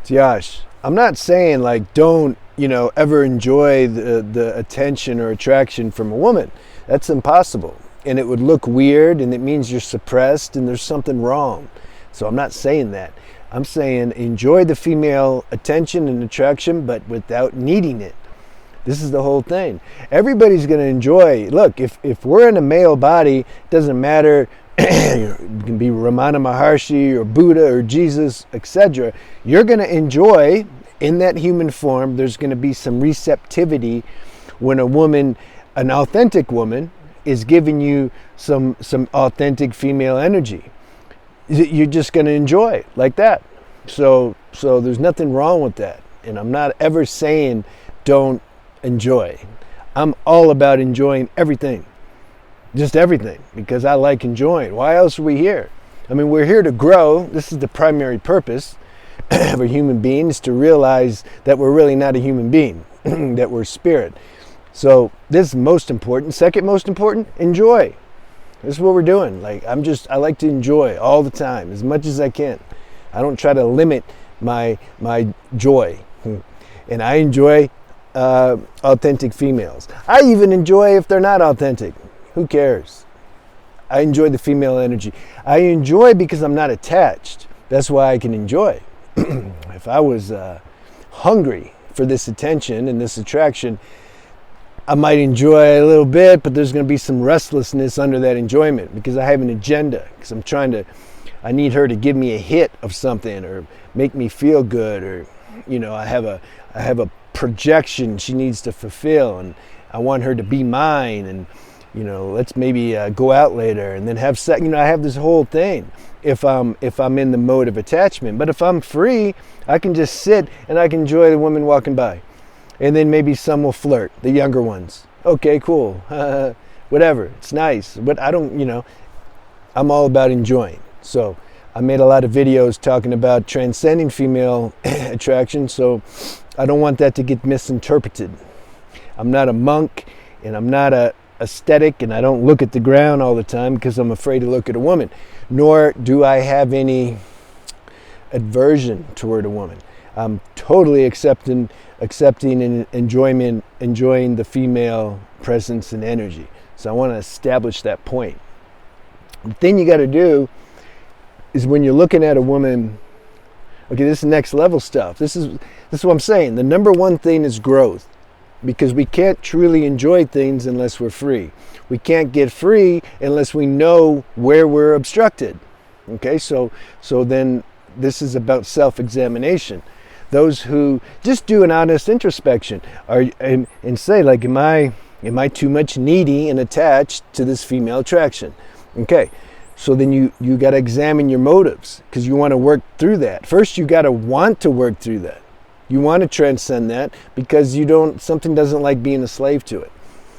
Josh, I'm not saying like don't, ever enjoy the attention or attraction from a woman. That's impossible. And it would look weird, and it means you're suppressed and there's something wrong. So I'm not saying that. I'm saying enjoy the female attention and attraction, but without needing it. This is the whole thing. Everybody's going to enjoy. Look, if we're in a male body, it doesn't matter. You can be Ramana Maharshi or Buddha or Jesus, etc. You're going to enjoy in that human form. There's going to be some receptivity when a woman, an authentic woman, is giving you some authentic female energy. You're just going to enjoy it like that. So there's nothing wrong with that. And I'm not ever saying don't enjoy. I'm all about enjoying everything. Just everything, because I like enjoying. Why else are we here? I mean, we're here to grow. This is the primary purpose of a human being, is to realize that we're really not a human being, that we're spirit. So this is most important. Second most important, enjoy. This is what we're doing. Like, I like to enjoy all the time, as much as I can. I don't try to limit my joy. And I enjoy authentic females. I even enjoy if they're not authentic. Who cares? I enjoy the female energy. I enjoy because I'm not attached. That's why I can enjoy. If I was hungry for this attention and this attraction, I might enjoy a little bit, but there's going to be some restlessness under that enjoyment because I have an agenda. Because I need her to give me a hit of something or make me feel good, or I have a projection she needs to fulfill, and I want her to be mine, and let's maybe go out later and then have sex. I have this whole thing if I'm in the mode of attachment. But if I'm free, I can just sit and I can enjoy the woman walking by. And then maybe some will flirt, the younger ones. Okay, cool. Whatever, it's nice. But I don't, I'm all about enjoying. So I made a lot of videos talking about transcending female attraction, so I don't want that to get misinterpreted. I'm not a monk, and I'm not a aesthetic, and I don't look at the ground all the time because I'm afraid to look at a woman. Nor do I have any aversion toward a woman. I'm totally accepting and enjoying the female presence and energy. So I want to establish that point. The thing you got to do is when you're looking at a woman, okay, this is next level stuff. This is what I'm saying. The number one thing is growth. Because we can't truly enjoy things unless we're free. We can't get free unless we know where we're obstructed. Okay, so then this is about self-examination. Those who just do an honest introspection and say, like, am I too much needy and attached to this female attraction? Okay, so then you got to examine your motives, because you want to work through that. First, you got to want to work through that. You want to transcend that because something doesn't like being a slave to it.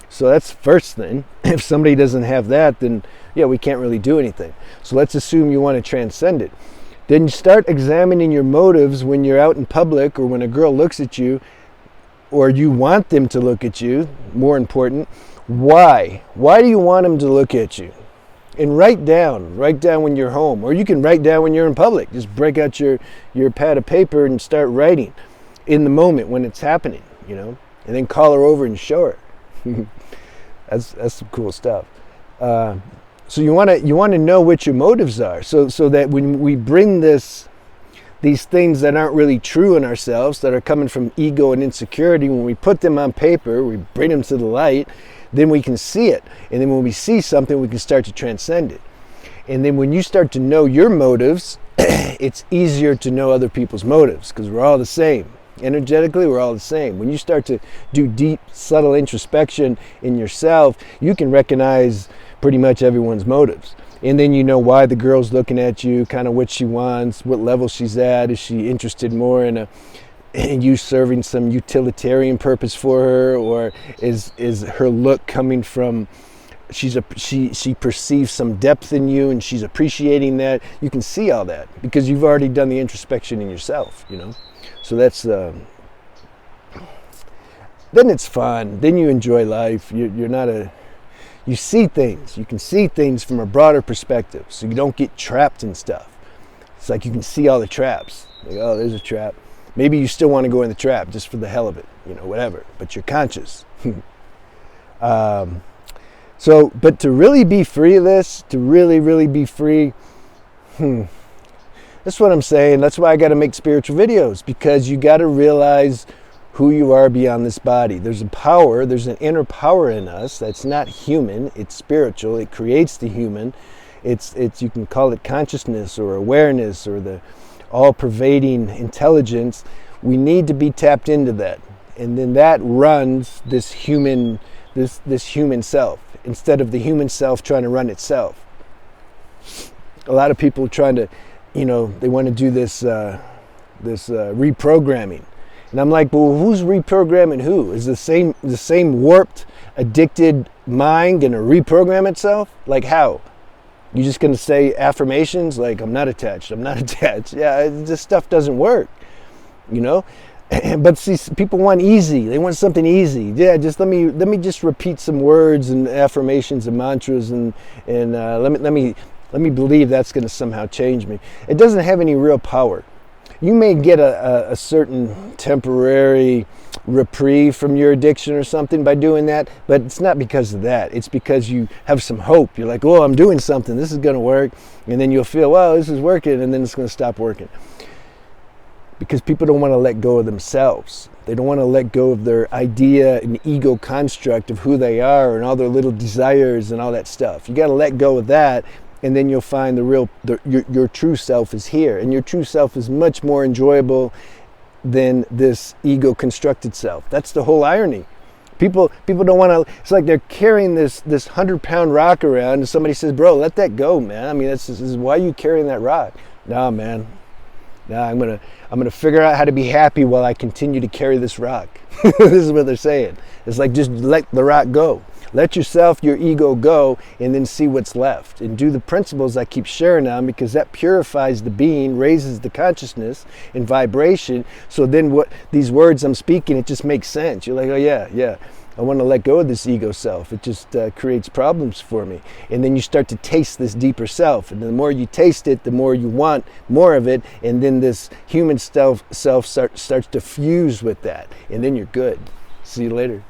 So that's the first thing. If somebody doesn't have that, then yeah, we can't really do anything. So let's assume you want to transcend it. Then you start examining your motives when you're out in public, or when a girl looks at you, or you want them to look at you. More important, why? Why do you want them to look at you? And write down when you're home, or you can write down when you're in public. Just break out your pad of paper and start writing in the moment when it's happening, and then call her over and show her. That's some cool stuff. So you want to know what your motives are, so that when we bring these things that aren't really true in ourselves, that are coming from ego and insecurity, when we put them on paper, we bring them to the light, then we can see it. And then when we see something, we can start to transcend it. And then when you start to know your motives, it's easier to know other people's motives, because we're all the same. Energetically, we're all the same. When you start to do deep, subtle introspection in yourself, you can recognize pretty much everyone's motives. And then you know why the girl's looking at you, kind of what she wants, what level she's at. Is she interested more in you serving some utilitarian purpose for her, or is her look coming from she perceives some depth in you and she's appreciating that? You can see all that because you've already done the introspection in yourself, So that's then it's fun. Then you enjoy life. You see things. You can see things from a broader perspective, so you don't get trapped in stuff. It's like you can see all the traps. Like, oh, there's a trap. Maybe you still want to go in the trap just for the hell of it, whatever. But you're conscious. But to really be free of this, to really, really be free, that's what I'm saying. That's why I got to make spiritual videos, because you got to realize who you are beyond this body. There's a power, there's an inner power in us that's not human, it's spiritual, it creates the human. It's you can call it consciousness or awareness or the all-pervading intelligence. We need to be tapped into that. And then that runs this human self, instead of the human self trying to run itself. A lot of people are trying to, they want to do this reprogramming. And I'm like, well, who's reprogramming who? Is the same warped, addicted mind going to reprogram itself? Like how? You just going to say affirmations like, I'm not attached, I'm not attached. Yeah, this stuff doesn't work, But see, people want easy. They want something easy. Yeah, just let me just repeat some words and affirmations and mantras and let me believe that's going to somehow change me. It doesn't have any real power. You may get a certain temporary reprieve from your addiction or something by doing that, but it's not because of that. It's because you have some hope. You're like, oh, I'm doing something. This is going to work. And then you'll feel, well, this is working, and then it's going to stop working. Because people don't want to let go of themselves. They don't want to let go of their idea and ego construct of who they are and all their little desires and all that stuff. You got to let go of that, and then you'll find your true self is here. And your true self is much more enjoyable than this ego constructed self. That's the whole irony. People don't want to, it's like they're carrying this 100-pound rock around, and somebody says, bro, let that go, man. I mean, this is why are you carrying that rock? Nah, man. Nah, I'm gonna figure out how to be happy while I continue to carry this rock. This is what they're saying. It's like, just let the rock go. Let yourself, your ego go, and then see what's left. And do the principles I keep sharing on, because that purifies the being, raises the consciousness and vibration. So then what these words I'm speaking, it just makes sense. You're like, oh yeah. I want to let go of this ego self. It just creates problems for me. And then you start to taste this deeper self. And the more you taste it, the more you want more of it. And then this human self starts to fuse with that. And then you're good. See you later.